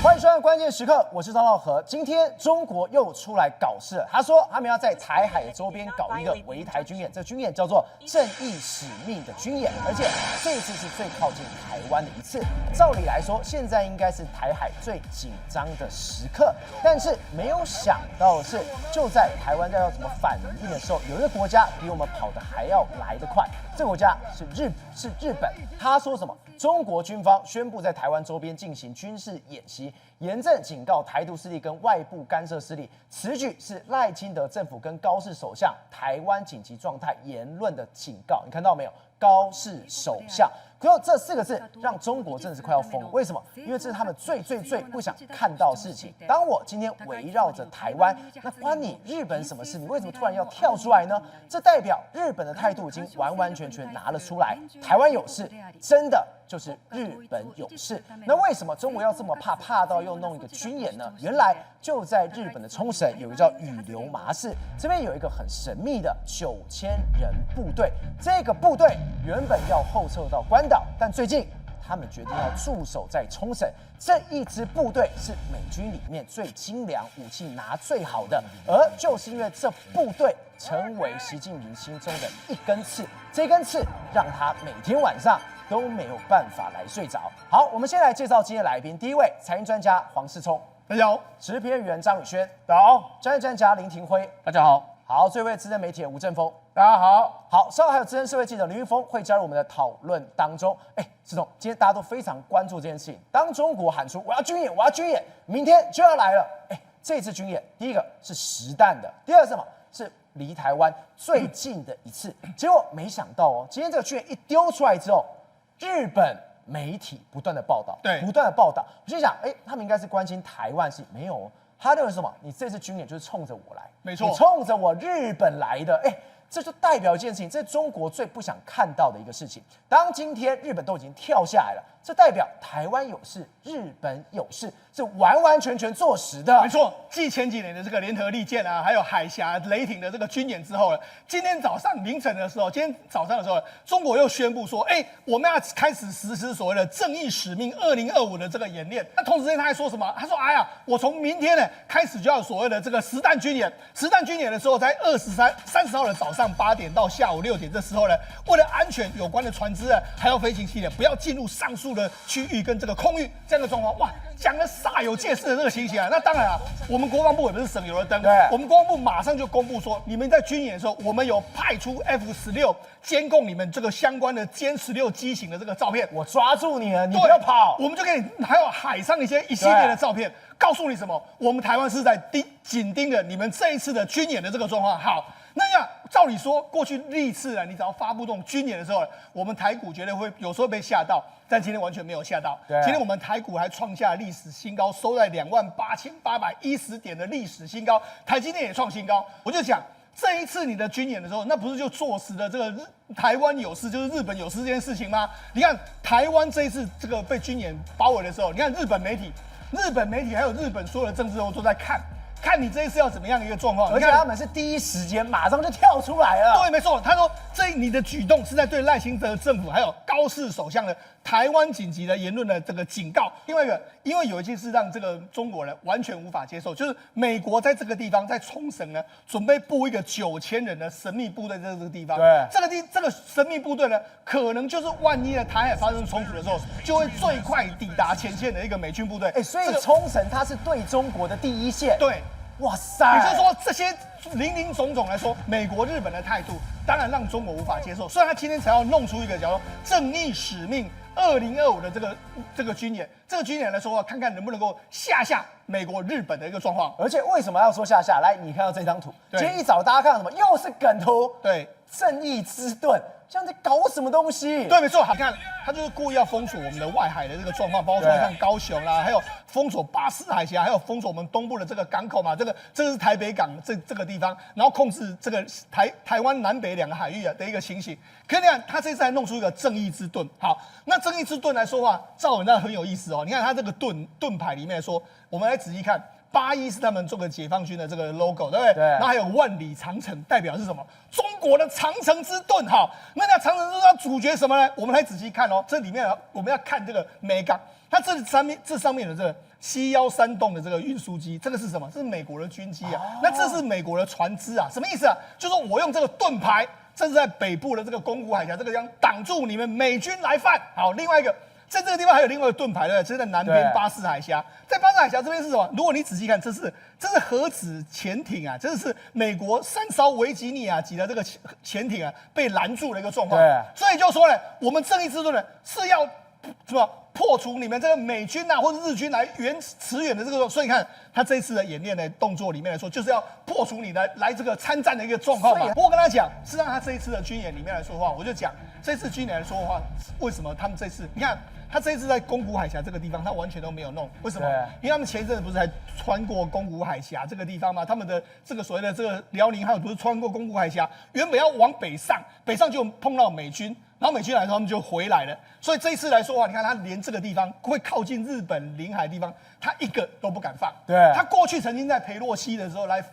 欢迎收看关键时刻，我是张道和。今天中国又出来搞事了，他说他们要在台海的周边搞一个围台军演，这个军演叫做正义使命的军演，而且这一次是最靠近台湾的一次。照理来说，现在应该是台海最紧张的时刻，但是没有想到的是，就在台湾要怎么反应的时候，有一个国家比我们跑得还要来得快，这个国家是日本。他说什么？中国军方宣布在台湾周边进行军事演习，严正警告台独势力跟外部干涉势力。此举是赖清德政府跟高市首相台湾紧急状态言论的警告。你看到没有？高市首相。可是这4个字让中国真的是快要疯了。为什么？因为这是他们最不想看到的事情。当我今天围绕着台湾，那关你日本什么事？你为什么突然要跳出来呢？这代表日本的态度已经完全拿了出来。台湾有事，真的就是日本有事。那为什么中国要这么怕到又弄一个军演呢？原来就在日本的冲绳有一个叫羽流麻市，这边有一个很神秘的9000人部队。这个部队原本要后撤到关岛，但最近他们决定要驻守在冲绳。这一支部队是美军里面最精良、武器拿最好的，而就是因为这部队成为习近平心中的一根刺，这根刺让他每天晚上都没有办法来睡着。好，我们先来介绍今天来宾，第一位财经专家黄世聪，大家好；时评员张宇轩，大家好；专业专家林廷辉，大家好；好，最位资深媒体人吴正峰，大家好。好，稍后还有资深社会记者林玉峰会加入我们的讨论当中。世聪，今天大家都非常关注这件事情。当中国喊出我要军演，明天就要来了。这次军演，第一个是实弹的，第二是什么？是离台湾最近的一次。结果没想到今天这个军演一丢出来之后，日本媒体不断的报道，我心想，他们应该是关心台湾事，没有。他认为什么？你这次军演就是冲着我来，没错，你冲着我日本来的，这就代表一件事情，这是中国最不想看到的一个事情。当今天日本都已经跳下来了，这代表台湾有事，日本有事，是完全坐实的。没错，继前几年的这个联合利剑啊，还有海峡雷霆的这个军演之后呢，今天早上的时候，中国又宣布说，我们要开始实施所谓的正义使命2025的这个演练。那同时间他还说什么？他说，我从明天呢开始就要所谓的这个实弹军演。实弹军演的时候，在30号的早上8点到下午6点这时候呢，为了安全有关的船只呢，还有飞行器呢，不要进入上述的区域跟这个空域这样的状况。哇，讲的煞有介事的这个情形啊。那当然我们国防部也不是省油的灯，我们国防部马上就公布说，你们在军演的时候，我们有派出 F-16监控你们这个相关的歼16机型的这个照片。我抓住你了，你不要跑。我们就给你还有海上一系列的照片，告诉你什么？我们台湾是在紧盯着你们这一次的军演的这个状况。好，那样照理说，过去历次你只要发布这种军演的时候，我们台股绝对会有时候被吓到，但今天完全没有吓到。今天我们台股还创下历史新高，收在28810点的历史新高，台积电也创新高。我就讲，这一次你的军演的时候，那不是就坐实了这个台湾有事就是日本有事这件事情吗？你看台湾这一次这个被军演包围的时候，你看日本媒体还有日本所有的政治人物都在看你这一次要怎么样的一个状况，而且他们是第一时间马上就跳出来了。对，没错，他说你的举动是在对赖清德政府还有高市首相的台湾紧急的言论的这个警告。另外一个，因为有一件事让这个中国人完全无法接受，就是美国在这个地方，在冲绳呢，准备布一个9000人的神秘部队在这个地方。对，这个神秘部队呢，可能就是万一台海发生冲突的时候，就会最快抵达前线的一个美军部队。所以冲绳它是对中国的第一线。对。哇塞！也就是说，这些林总总来说，美国、日本的态度当然让中国无法接受。所以他今天才要弄出一个叫做“正义使命2025”的这个军演。这个军演来说，看看能不能够吓美国、日本的一个状况。而且为什么要说吓？来，你看到这张图，今天一早大家看到什么？又是梗图。对，正义之盾。像在搞什么东西？对，没错。你看，他就是故意要封锁我们的外海的这个状况，包括说像高雄啦，还有封锁巴士海峡，还有封锁我们东部的这个港口嘛。这个是台北港这个地方，然后控制这个台湾南北2个海域的一个情形。可是你看，他这次还弄出一个正义之盾。好，那正义之盾来说话，赵文那很有意思哦。你看他这个盾牌里面说，我们来仔细看。81是他们这个解放军的这个 logo， 对不对？对。然后还有万里长城，代表是什么？中国的长城之盾。好，那长城之盾主角什么呢？我们来仔细看哦。这里面我们要看这个美港，它这上面的这个 C-13洞的这个运输机，这个是什么？这是美国的军机啊。那这是美国的船只啊，什么意思啊？就是说我用这个盾牌，这是在北部的这个宫古海峡这个地方挡住你们美军来犯。好，另外一个。在这个地方还有另外一个盾牌，对不对？这是在南边巴士海峡，在巴士海峡这边是什么？如果你仔细看，这是核子潜艇啊，这是美国3艘维吉尼亚级的这个潜艇啊被拦住的一个状况。对，所以就说呢，我们正义之盾呢是要什么破除你们这个美军啊或者日军来驰援的这个，所以你看他这一次的演练的动作里面来说，就是要破除你来这个参战的一个状况嘛。不过跟他讲，事实上他这一次的军演里面来说的话，我就讲这次军演来说的话，为什么他们这次你看。他这一次在宫古海峡这个地方，他完全都没有弄，为什么？因为他们前一阵子不是还穿过宫古海峡这个地方吗？他们的这个所谓的这个辽宁号不是穿过宫古海峡，原本要往北上，北上就碰到美军，然后美军来的时候他们就回来了。所以这一次来说的话，你看他连这个地方会靠近日本领海的地方，他一个都不敢放。对，他过去曾经在裴洛西的时候来台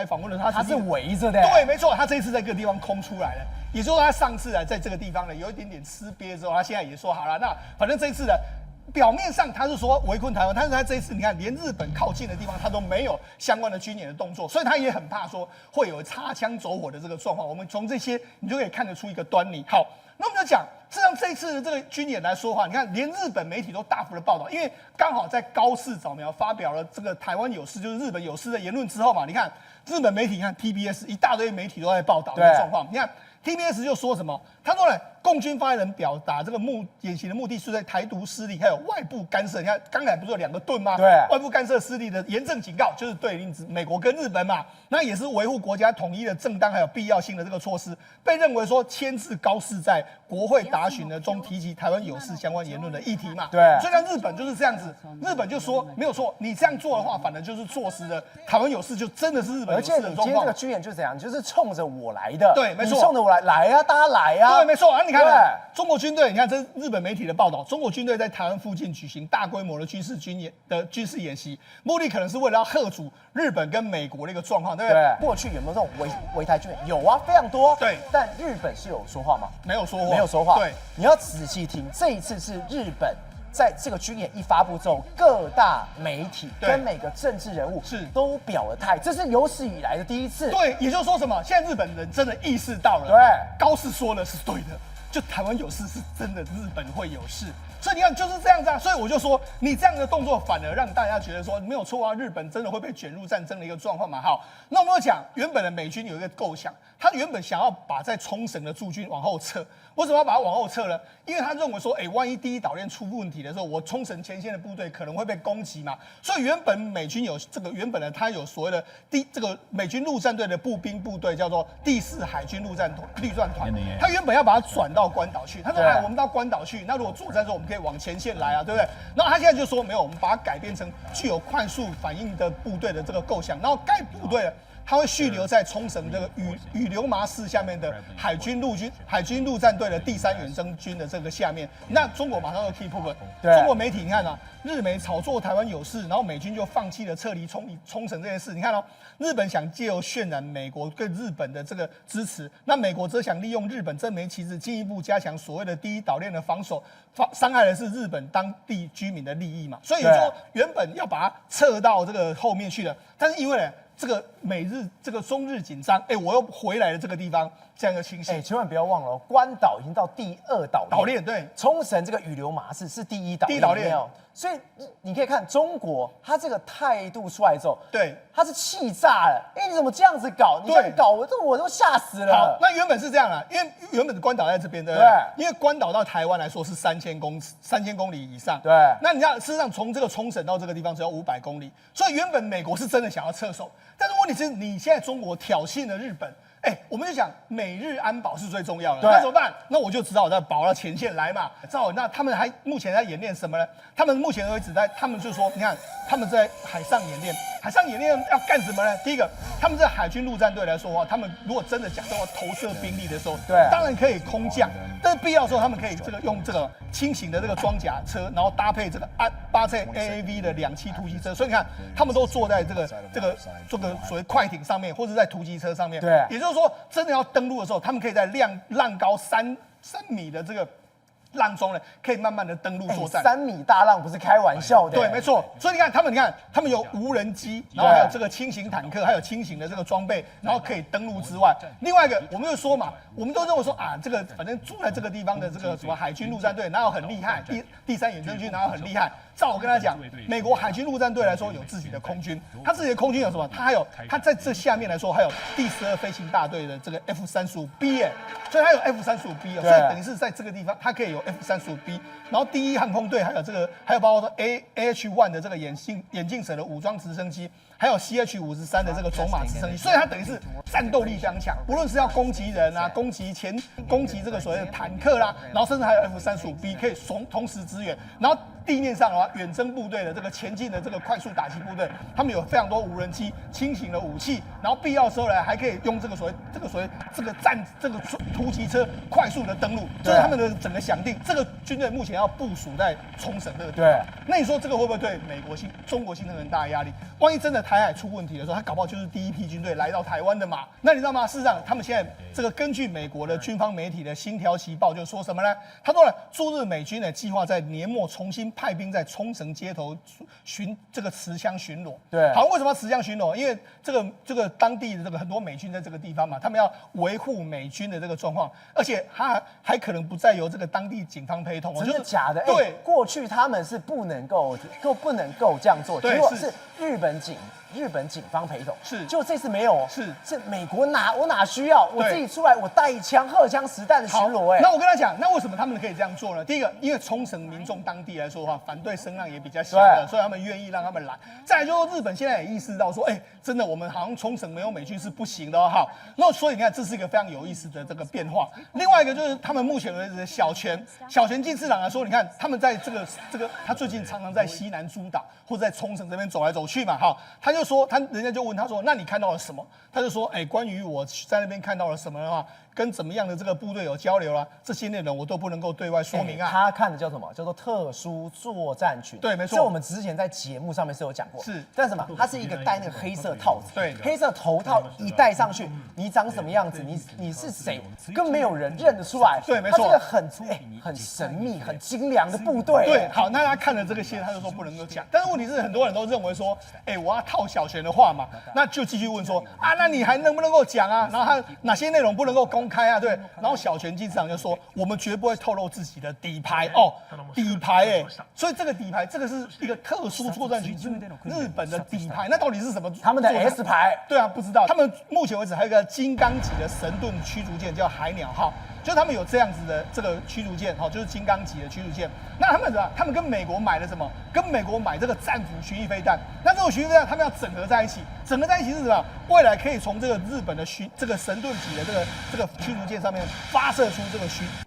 访问的，他是围着的。对，没错，他这一次在这个地方空出来了。也就是说，他上次在这个地方呢有一点点吃瘪之后，他现在也说好了，那反正这一次呢，表面上他是说围困台湾，但是他这一次你看，连日本靠近的地方他都没有相关的军演的动作，所以他也很怕说会有擦枪走火的这个状况。我们从这些你就可以看得出一个端倪。好，那我们就讲，事实上这一次的这个军演来说的话，你看连日本媒体都大幅的报道，因为刚好在高市早苗发表了这个台湾有事就是日本有事的言论之后嘛，你看日本媒体，你看 TBS 一大堆媒体都在报道这个状况，你看。TBS 就说什么？他说呢，共军发言人表达这个演习的目的是对台独势力还有外部干涉。你看刚才不是有2个盾吗？对，外部干涉势力的严正警告，就是对应美国跟日本嘛。那也是维护国家统一的正当还有必要性的这个措施，被认为说牵制高市在国会答询的中提及台湾有事相关言论的议题嘛。对，所以呢，日本就是这样子，日本就说没有错，你这样做的话，反正就是坐实了台湾有事就真的是日本有事的状况。而且你今天这个军演就是怎样，就是冲着我来的。对，没错，你冲着我来啊，大家来啊。对，没错啊，你看中国军队，你看这是日本媒体的报道，中国军队在台湾附近举行大规模的军事演习，目的可能是为了要吓阻日本跟美国的一个状况，对不对？过去有没有这种围台军演？有啊，非常多。对，但日本是有说话吗？没有说话，没有说话。对，你要仔细听，这一次是日本在这个军演一发布之后，各大媒体跟每个政治人物都表了态，这是有史以来的第一次。对，也就是说什么？现在日本人真的意识到了，对，高市说的是对的。就台湾有事是真的，日本会有事，所以你看就是这样子啊。所以我就说，你这样的动作反而让大家觉得说没有错啊，日本真的会被卷入战争的一个状况嘛。好，那我们要讲原本的美军有一个构想，他原本想要把在冲绳的驻军往后撤。为什么要把它往后撤呢？因为他认为说，万一第一岛链出问题的时候，我冲绳前线的部队可能会被攻击嘛。所以原本美军有这个原本的他有所谓的这个美军陆战队的步兵部队叫做第4海军陆战团，他原本要把它转到关岛去。他说，我们到关岛去，那如果作战的时候我们可以往前线来啊，对不对？然后他现在就说没有，我们把它改变成具有快速反应的部队的这个构想，然后该部队他会续留在冲绳这个羽流麻市下面的海军陆战队的第3远征军的这个下面。那中国马上就 keep up， 中国媒体你看啊，日媒炒作台湾有事，然后美军就放弃了撤离冲绳这件事。你看哦，日本想借由渲染美国对日本的这个支持，那美国则想利用日本这枚旗帜进一步加强所谓的第一岛链的防守，伤害的是日本当地居民的利益嘛。所以说原本要把它撤到这个后面去了，但是因为这个这个中日紧张，我又回来了这个地方，这样的情形。千万不要忘了哦，关岛已经到第2岛链，对，冲绳这个羽流麻市是第1岛链哦。所以你可以看中国，他这个态度出来之后，对，他是气炸了。你怎么这样子搞？你这样搞，我都吓死了。好，那原本是这样啊，因为原本的关岛在这边，对不对？因为关岛到台湾来说是3000公里以上，对。那你看，事实上从这个冲绳到这个地方只要500公里，所以原本美国是真的想要撤守，但是问题是你现在中国挑衅了日本。我们就讲美日安保是最重要的，那怎么办？那我就只好再保到前线来嘛。那他们目前在演练什么呢？他们目前为止他们就说，你看他们在海上演练，海上演练要干什么呢？第一个，他们在海军陆战队来说的话，他们如果真的讲到投射兵力的时候，对，当然可以空降，但是必要的时候他们可以用这个轻型的这个装甲车，然后搭配这个8C AAV 的2栖突击车，所以你看他们都坐在这个所谓快艇上面，或者在突击车上面，对，也就是说真的要登陆的时候，他们可以在浪高3米的这个浪中呢，可以慢慢的登陆作战。3米大浪不是开玩笑的。对，没错。所以你看他们有无人机，然后还有这个轻型坦克，还有轻型的这个装备，然后可以登陆之外，另外一个我们就说嘛，我们都认为说啊，这个反正住在这个地方的这个什么海军陆战队，哪有很厉害？第3远征军哪有很厉害？照我跟他讲，美国海军陆战队来说有自己的空军，他自己的空军有什么？他在这下面来说还有第12飞行大队的这个 F-35B 哎，所以他有 F-35B 哦，所以等于是在这个地方他可以有 F-35B， 然后第1航空队还有包括说 AH-1 的这个眼镜蛇的武装直升机。还有 CH-53的这个种马直升机，所以它等于是战斗力非常强，不论是要攻击人啊、攻击这个所谓的坦克啦，然后甚至还有 F-35B 可以同时支援，然后地面上的话，远征部队的这个前进的这个快速打击部队，他们有非常多无人机、轻型的武器，然后必要时候呢还可以用这个突击车快速的登陆，这是他们的整个想定。这个军队目前要部署在冲绳这个地方，那你说这个会不会对中国形成很大的压力？万一真的台海出问题的时候，他搞不好就是第一批军队来到台湾的嘛。那你知道吗？事实上，他们现在这个根据美国的军方媒体的《星条旗报》就说什么呢？他说了，驻日美军呢计划在年末重新派兵在冲绳街头持枪巡逻。对，好，为什么要持枪巡逻？因为这个当地的这个很多美军在这个地方嘛，他们要维护美军的这个状况，而且还可能不再由这个当地警方陪同。真的假的？对，过去他们是不能够这样做，结果是日本警方陪同，是，就这次没有，是美国哪需要我自己出来，我带一枪荷枪实弹的巡逻。那我跟他讲，那为什么他们可以这样做呢？第一个，因为冲绳民众当地来说的话，反对声浪也比较小的，所以他们愿意让他们来。再来就是日本现在也意识到说，真的我们好像冲绳没有美军是不行的哦。好，那所以你看这是一个非常有意思的这个变化。另外一个就是他们目前为止的小泉进次郎来说，你看他们在这个他最近常常在西南诸岛或者在冲绳这边走来走去嘛，好，他就说人家就问他说，那你看到了什么？他就说，关于我在那边看到了什么的话，跟怎么样的这个部队有交流啊，这些内容我都不能够对外说明啊。他看的叫什么？叫做特殊作战群。对，没错。这我们之前在节目上面是有讲过。是。但什么？他是一个戴那个黑色套子。对。黑色头套一戴上去，你长什么样子？你是谁？根本没有人认得出来。对，没错。他这个很神秘、很精良的部队。对。好，那他看了这个戏，他就说不能够讲。但是问题是，很多人都认为说，我要套小泉的话嘛，那就继续问说，那你还能不能够讲啊？然后他哪些内容不能够公开啊？对。然后小泉进场就说，我们绝不会透露自己的底牌哦，底牌所以这个底牌，这个是一个特殊作战群，是日本的底牌，那到底是什么？他们的 S 牌？对啊，不知道。他们目前为止还有一个金刚级的神盾驱逐舰叫海鸟号。就他们有这样子的这个驱逐舰，就是金刚级的驱逐舰。那他们怎么？他们跟美国买了什么？跟美国买这个战斧巡弋飞弹。那这种巡弋飞弹，他们要整合在一起。整合在一起是什么？未来可以从这个日本的这个神盾级的这个驱逐舰上面发射出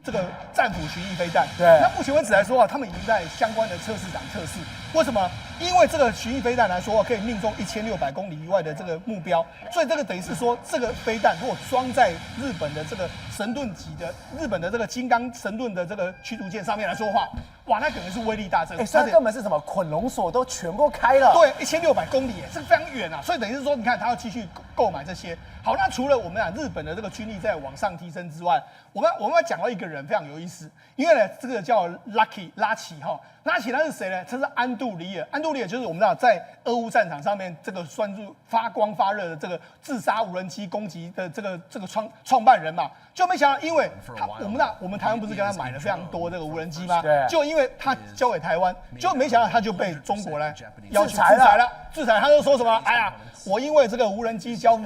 这个战斧巡弋飞弹。对。那目前为止来说他们已经在相关的测试场测试。为什么？因为这个巡弋飞弹来说可以命中1600公里以外的这个目标，所以这个等于是说，这个飞弹如果装在日本的这个神盾级的日本的这个金刚神盾的这个驱逐舰上面来说的话，哇，那可能是威力大增。它根本是什么捆龙锁都全部开了。对，1600公里，这非常远啊。所以等于是说，你看他要继续购买这些。好，那除了我们讲日本的这个军力在往上提升之外，我们要讲到一个人非常有意思，因为呢，这个叫拉奇他是谁呢？他是安杜里尔。安杜里尔就是我们知道在俄乌战场上面这个算是发光发热的这个自杀无人机攻击的这个创办人嘛。就没想到，因为我们台湾不是跟他买了非常多这个无人机吗？对。就因为他交给台湾，就没想到他就被中国来要求制裁。他就说什么？哎呀，我因为这个无人机交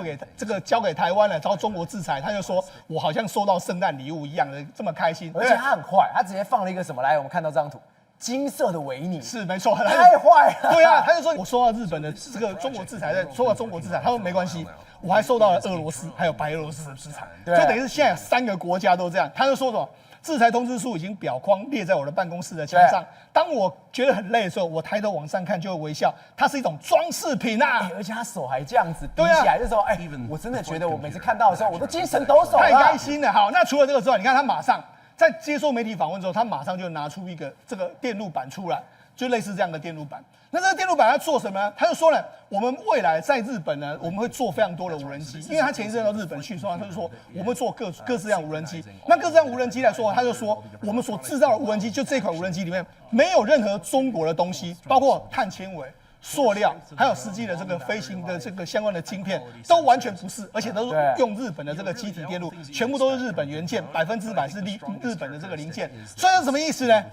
给台湾了，遭中国制裁，他就说我好像收到圣诞礼物一样的这么开心。而且他很坏，他直接放了一个什么来？我们看到这张图。金色的维尼是没错，太坏了。对啊，他就说我收到日本的这个中国制裁，收到中国制裁，他说没关系，我还受到了俄罗斯还有白俄罗斯的制裁，所以等于是现在3个国家都这样。他就说什么制裁通知书已经裱框列在我的办公室的墙上，当我觉得很累的时候，我抬头往上看就会微笑，它是一种装饰品啊。而且他手还这样子比起来的时候，我真的觉得我每次看到的时候，我都精神抖擞，太开心了。好，那除了这个之外，你看他马上。在接受媒体访问之后，他马上就拿出一个这个电路板出来，就类似这样的电路板。那这个电路板要做什么呢？他就说呢，我们未来在日本呢，我们会做非常多的无人机，因为他前一阵到日本去说，他就说我们会做各式各样无人机。那各式各样无人机来说，他就说我们所制造的无人机，就这款无人机里面没有任何中国的东西，包括碳纤维。塑料，还有实际的这个飞行的这个相关的晶片，都完全不是，而且都是用日本的这个机体电路，全部都是日本元件，100%是日本的这个零件。所以这什么意思呢？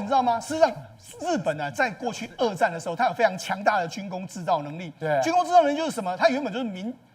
你知道吗？事实上，日本呢，在过去2战的时候，它有非常强大的军工制造能力。对，军工制造能力就是什么？它原本就是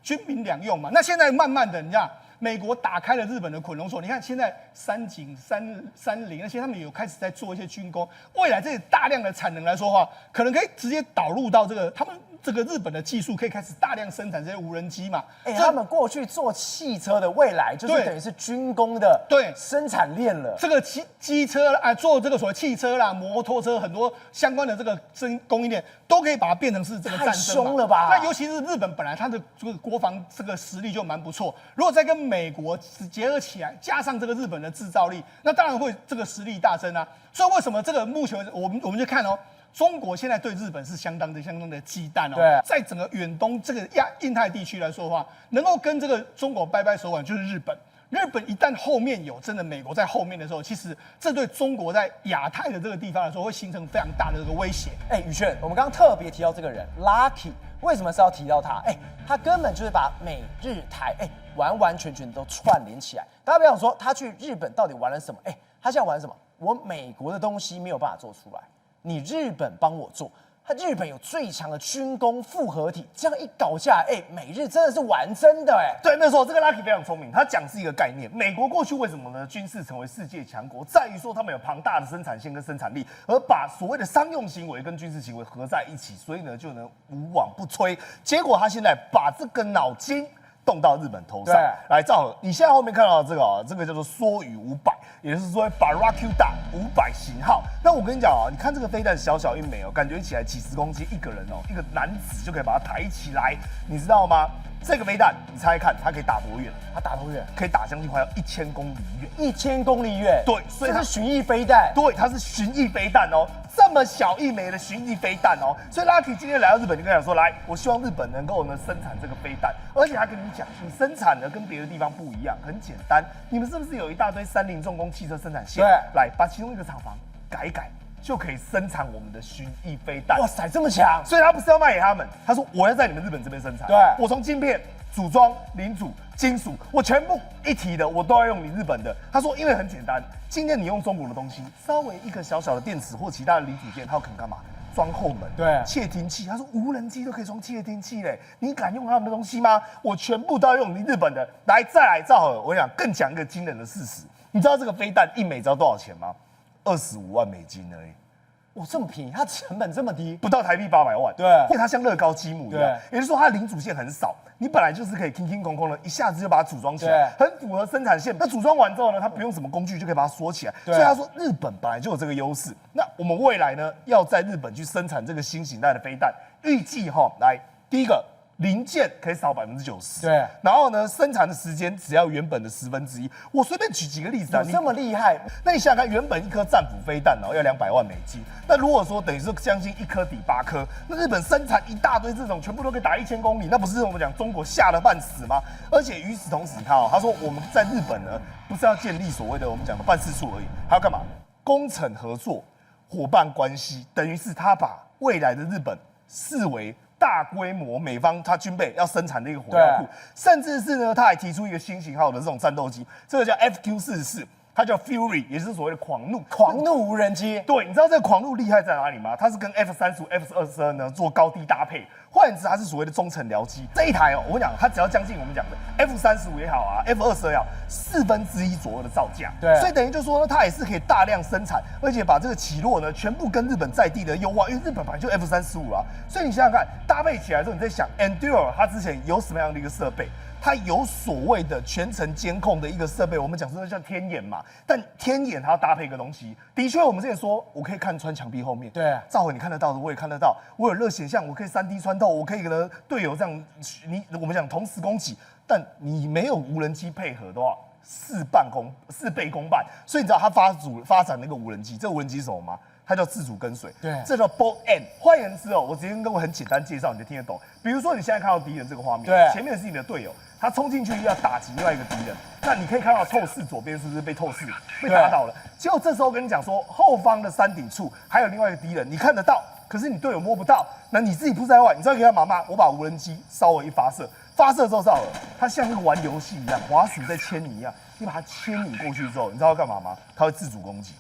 军民两用嘛。那现在慢慢的，你知道。美国打开了日本的捆龙锁，你看现在三井、三菱那些，他们有开始在做一些军工。未来这大量的产能来说的话，可能可以直接导入到他们这个日本的技术，可以开始大量生产这些无人机嘛。他们过去做汽车的未来，就是等于是军工的生产链了。这个机车啊，做这个所谓汽车啦、摩托车，很多相关的这个供应链，都可以把它变成是这个战争嘛。太凶了吧？那尤其是日本本来它的这个国防这个实力就蛮不错，如果再跟美国结合起来，加上这个日本的制造力，那当然会这个实力大增啊。所以为什么这个目前我们就看哦，中国现在对日本是相当的忌惮哦。对，在整个远东这个印太地区来说的话，能够跟这个中国掰手腕就是日本。日本一旦后面有真的美国在后面的时候，其实这对中国在亚太的这个地方来说，会形成非常大的这个威胁。宇轩，我们刚刚特别提到这个人 Lucky， 为什么是要提到他？他根本就是把美日台完完全全都串联起来。大家不要想说他去日本到底玩了什么？他现在玩什么？我美国的东西没有办法做出来，你日本帮我做。日本有最强的军工复合体，这样一搞下来，美日真的是玩真的对，没错，这个 Lucky 非常聪明，他讲是一个概念。美国过去为什么呢？军事成为世界强国，在于说他们有庞大的生产线跟生产力，而把所谓的商用行为跟军事行为合在一起，所以呢就能无往不摧。结果他现在把这个脑筋动到日本头上来。赵和，你现在后面看到的这个叫做梭宇500，也就是说Barracuda 500型号。那我跟你讲你看这个飞弹小小一枚感觉起来几十公斤，一个人一个男子就可以把它抬起来，你知道吗？这个飞弹，你猜猜看，它可以打多远？它打多远？可以打将近快要1000公里远。1000公里远？对，所以它是巡弋飞弹。对，它是巡弋飞弹这么小一枚的巡弋飞弹所以 Lucky 今天来到日本就跟他讲说，来，我希望日本能够生产这个飞弹，而且他跟你讲，你生产的跟别的地方不一样，很简单，你们是不是有一大堆30重工汽车生产线？对，来把其中一个厂房改一改。就可以生产我们的巡弋飞弹。哇塞，这么强！所以他不是要卖给他们，他说我要在你们日本这边生产。对，我从晶片、组装、零组、金属，我全部一体的，我都要用你日本的。他说，因为很简单，今天你用中国的东西，稍微一个小小的电池或其他的零组件，他要肯干嘛？装后门，对，窃听器。他说无人机都可以装窃听器嘞，你敢用他们的东西吗？我全部都要用你日本的。来，再来，赵和，我想更讲一个惊人的事实，你知道这个飞弹一枚知道多少钱吗？25万美金而已。哇，这么便宜，它成本这么低，不到台币800万。对，因为它像乐高积木一样，也就是说它的零组件很少，你本来就是可以空空的，一下子就把它组装起来，很符合生产线。那组装完之后呢，它不用什么工具就可以把它锁起来。所以他说日本本来就有这个优势。那我们未来呢，要在日本去生产这个新型态的飞弹，预计来第一个。零件可以少90%，对，然后呢，生产的时间只要原本的1/10。我随便举几个例子这么厉害？那你想想看，原本一颗战斧飞弹要200万美金，那如果说等于是将近1颗抵8颗，那日本生产一大堆这种，全部都可以打1000公里，那不是我们讲中国吓得半死吗？而且与此同时，你看他说我们在日本呢，不是要建立所谓的我们讲的办事处而已，还要干嘛？工程合作、伙伴关系，等于是他把未来的日本视为大规模美方他军备要生产的一个火药库，甚至是呢，他还提出一个新型号的这种战斗机，这个叫 FQ44，它叫 Fury， 也就是所谓的狂怒无人机。对，你知道这个狂怒厉害在哪里吗？它是跟 F35、F22呢做高低搭配，换言之，它是所谓的中程僚机。这一台我跟你讲，它只要将近我们讲的 F35也好啊，F22也好，1/4左右的造价。对，所以等于就说呢，它也是可以大量生产，而且把这个起落呢，全部跟日本在地的优化，因为日本本来就 F35啊，所以你想想看，搭配起来之后，你在想 Endure 它之前有什么样的一个设备？它有所谓的全程监控的一个设备，我们讲说叫天眼嘛。但天眼它要搭配一个东西，的确我们之前说，我可以看穿墙壁后面。对，赵伟你看得到的，我也看得到。我有热显像，我可以3D 穿透，我可以跟队友这样，我们讲同时攻击。但你没有无人机配合的话，4倍公办。所以你知道它发展那个无人机，这个无人机是什么吗？它叫自主跟随，对，这叫 bolt and。换言之我直接跟各位很简单介绍，你就听得懂。比如说你现在看到敌人这个画面，对，前面是你的队友，他冲进去要打击另外一个敌人，那你可以看到透视左边是不是被透视被打倒了？结果这时候跟你讲说，后方的山顶处还有另外一个敌人，你看得到，可是你队友摸不到，那你自己扑在外，你知道可以干嘛吗？我把无人机稍微一发射。发射之后，它像那个玩游戏一样，滑鼠在牵你一样，你把它牵引过去之后，你知道要干嘛吗？它会自主攻击，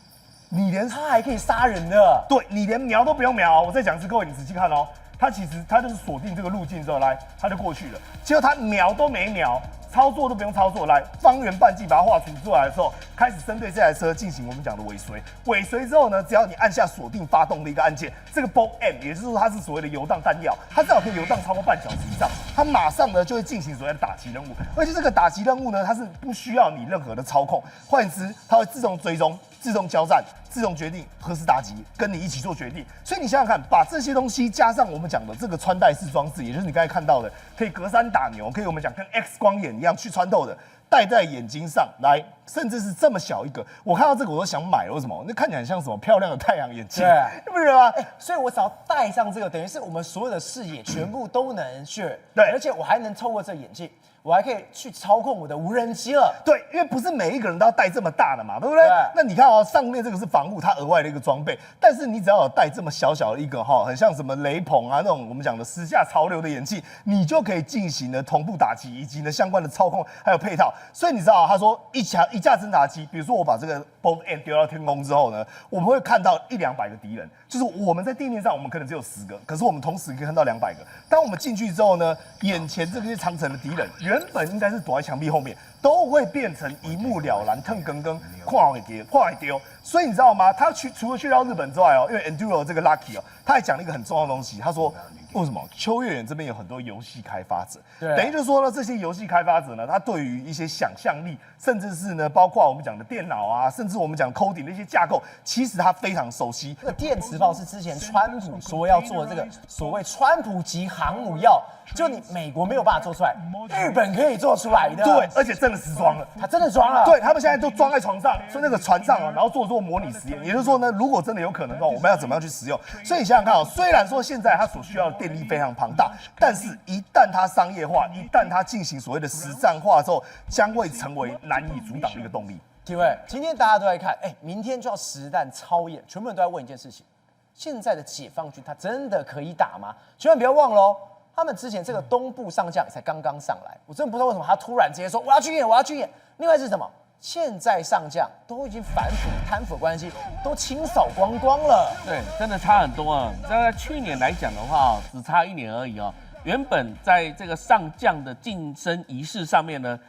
你连它还可以杀人的，对你连瞄都不用瞄。我再讲一次，各位你仔细看哦，它其实它就是锁定这个路径之后，来它就过去了，结果它瞄都没瞄。操作都不用操作，来方圆半径把它画出来的时候，开始针对这台车进行我们讲的尾随。尾随之后呢，只要你按下锁定发动的一个按键，这个 bolt M， 也就是说它是所谓的游荡弹药，它至少可以游荡超过半小时以上，它马上呢就会进行所谓的打击任务，而且这个打击任务呢，它是不需要你任何的操控，换言之，它会自动追踪、自动交战、自动决定何时打击，跟你一起做决定。所以你想想看，把这些东西加上我们讲的这个穿戴式装置，也就是你刚才看到的，可以隔山打牛，可以我们讲跟 X 光眼一样去穿透的，戴在眼睛上来，甚至是这么小一个，我看到这个我都想买了。为什么？那看起来很像什么漂亮的太阳眼镜，你不觉得吗？所以我只要戴上这个，等于是我们所有的视野全部都能去，对，而且我还能透过这眼镜。我还可以去操控我的无人机了。对，因为不是每一个人都要带这么大的嘛，对不对？那你看上面这个是防护，它额外的一个装备，但是你只要有带这么小小的一个很像什么雷朋啊那种我们讲的时下潮流的眼镜，你就可以进行了同步打击以及呢相关的操控还有配套。所以你知道他说一架侦察机，比如说我把这个 bolt M 丢到天空之后呢，我们会看到100-200个敌人，就是我们在地面上我们可能只有10个，可是我们同时可以看到200个。当我们进去之后呢，眼前这些长城的敌人原本应该是躲在墙壁后面，都会变成一目了然，腾更更跨海丢。所以你知道吗？他除了去到日本之外因为 Enduro 这个 Lucky 他还讲了一个很重要的东西，他说。为什么秋叶原这边有很多游戏开发者？对，等于就是说呢，这些游戏开发者呢，他对于一些想象力，甚至是呢，包括我们讲的电脑啊，甚至我们讲 coding 的一些架构，其实他非常熟悉。这个电磁炮是之前川普说要做这个所谓川普级航母药，就你美国没有办法做出来，日本可以做出来的。对，而且真的实装了，他真的装了。对，他们现在都装在床上，所以那个船上然后做模拟实验。也就是说呢，如果真的有可能的话，我们要怎么样去使用？所以你想想看虽然说现在它所需要的电力非常庞大，但是一旦它商业化，一旦它进行所谓的实战化之后，将会成为难以阻挡的一个动力。体卫，今天大家都在看，明天就要实弹操演，全部人都在问一件事情：现在的解放军他真的可以打吗？千万不要忘喽，他们之前这个东部上将才刚刚上来，我真的不知道为什么他突然直接说我要军演，我要军演。另外是什么？现在上将都已经反腐贪腐的关系都清扫光光了。对，真的差很多啊！在去年来讲的话，只差1年而已哦。原本在这个上将的晋升仪式上面呢，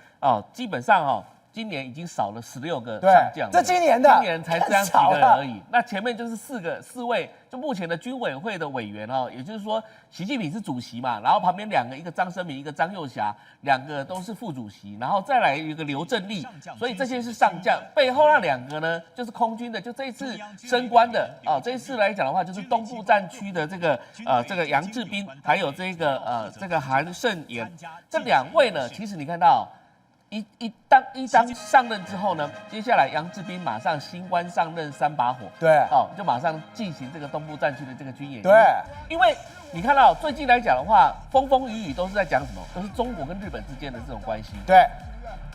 基本上今年已经少了16个上将，这今年的，今年才这样几个人而已。那前面就是4位，就目前的军委会的委员也就是说，习近平是主席嘛，然后旁边2个，一个张升明，一个张又侠，2个都是副主席，然后再来一个刘振立，所以这些是上将。背后那2个呢，就是空军的，就这一次升官的这一次来讲的话，就是东部战区的这个杨志斌，还有这个韩胜言，这2位呢，其实你看到。一当上任之后呢，接下来杨志斌马上新官上任3把火，对，就马上进行这个东部战区的这个军演。对，因为你看到最近来讲的话，风风雨雨都是在讲什么？都是中国跟日本之间的这种关系。对，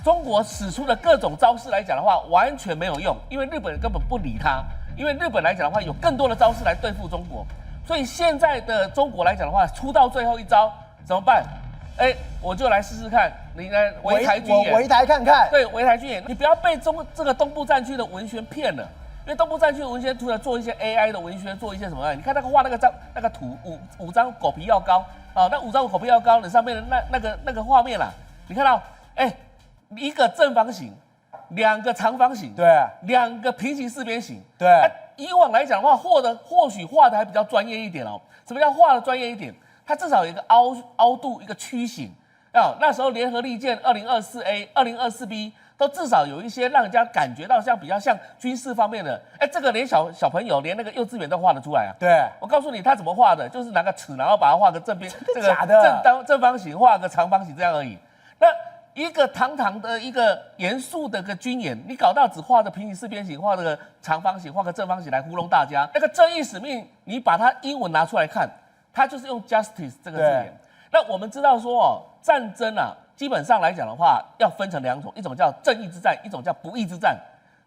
中国使出的各种招式来讲的话，完全没有用，因为日本人根本不理他。因为日本来讲的话，有更多的招式来对付中国，所以现在的中国来讲的话，出到最后一招怎么办？我就来试试看，你来围台军演，我围台看看。对，围台军演，你不要被这个东部战区的文宣骗了，因为东部战区的文宣除了做一些 AI 的文宣，做一些什么？你看那个画那个图五张狗皮药膏那5张狗皮药膏的上面的那个画面啦，你看到一个正方形，2个长方形，对，2个平行四边形，对。以往来讲的话，或许画的还比较专业一点哦。什么叫画的专业一点？它至少有一个凹度，一个曲形。那时候联合利剑2024A、2024B 都至少有一些让人家感觉到比较像军事方面的。这个连小朋友，连那个幼稚园都画得出来啊。对，我告诉你，他怎么画的，就是拿个尺，然后把它画个正边，这个假的正方形，画个长方形这样而已。那一个堂堂的一个严肃的个军演，你搞到只画个平行四边形，画个长方形，画个正方形来糊弄大家。那个正义使命，你把它英文拿出来看，它就是用 justice 这个字眼。那我们知道说哦，战争啊，基本上来讲的话，要分成两种，一种叫正义之战，一种叫不义之战。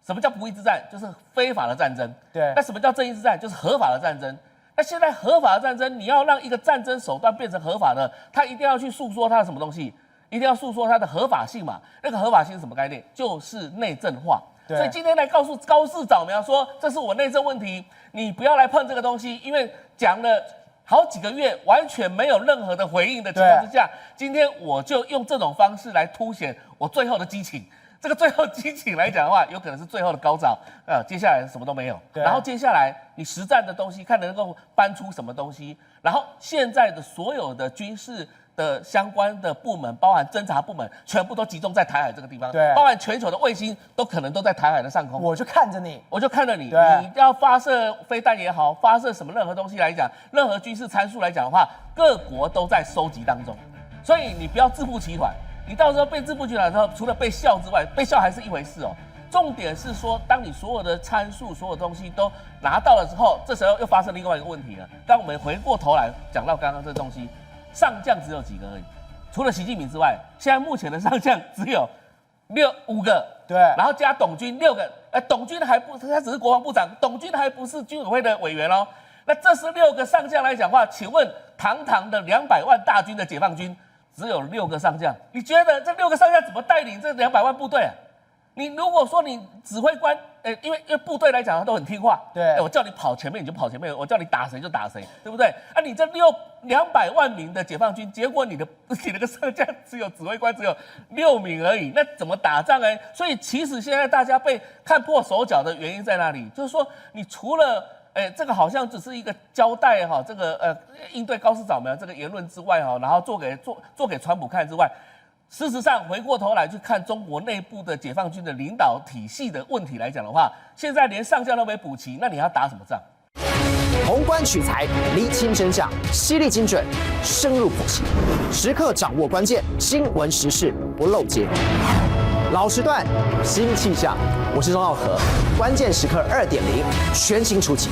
什么叫不义之战？就是非法的战争。对。那什么叫正义之战？就是合法的战争。那现在合法的战争，你要让一个战争手段变成合法的，它一定要去诉说它的什么东西？一定要诉说它的合法性嘛？那个合法性是什么概念？就是内政化。所以今天来告诉高市早苗说，这是我内政问题，你不要来碰这个东西，因为讲了好几个月，完全没有任何的回应的情况之下，今天我就用这种方式来凸显我最后的激情。这个最后激情来讲的话，有可能是最后的高潮，接下来什么都没有。然后接下来你实战的东西，看能够搬出什么东西。然后现在的所有的军事的相关的部门，包含侦察部门，全部都集中在台海这个地方，包含全球的卫星都可能都在台海的上空。我就看着你，你要发射飞弹也好，发射什么任何东西来讲，任何军事参数来讲的话，各国都在收集当中，所以你不要自负其短。你到时候被自负其短之后，除了被笑之外，被笑还是一回事哦。重点是说，当你所有的参数、所有东西都拿到了之后，这时候又发生另外一个问题了。当我们回过头来讲到刚刚这东西，上将只有几个而已，除了习近平之外，现在目前的上将只有5个，对，然后加董军6个，董军还不，他只是国防部长，董军还不是军委会的委员哦。那这是6个上将来讲话，请问堂堂的200万大军的解放军，只有6个上将，你觉得这6个上将怎么带领这200万部队啊？你如果说你指挥官，因为部队来讲他都很听话，对，我叫你跑前面你就跑前面，我叫你打谁就打谁，对不对？啊，你这200万名的解放军，结果你那个上将只有指挥官只有6名而已，那怎么打仗呢？所以其实现在大家被看破手脚的原因在哪里？就是说你除了这个好像只是一个交代哈，这个应对高市早苗这个言论之外哈，然后做给川普看之外，事实上回过头来去看中国内部的解放军的领导体系的问题来讲的话，现在连上将都没补齐，那你要打什么仗？宏观取材，厘清真相，犀利精准，深入剖析，时刻掌握关键，新闻时事不漏接。老时段，新气象，我是钟浩和，关键时刻2.0全新出击。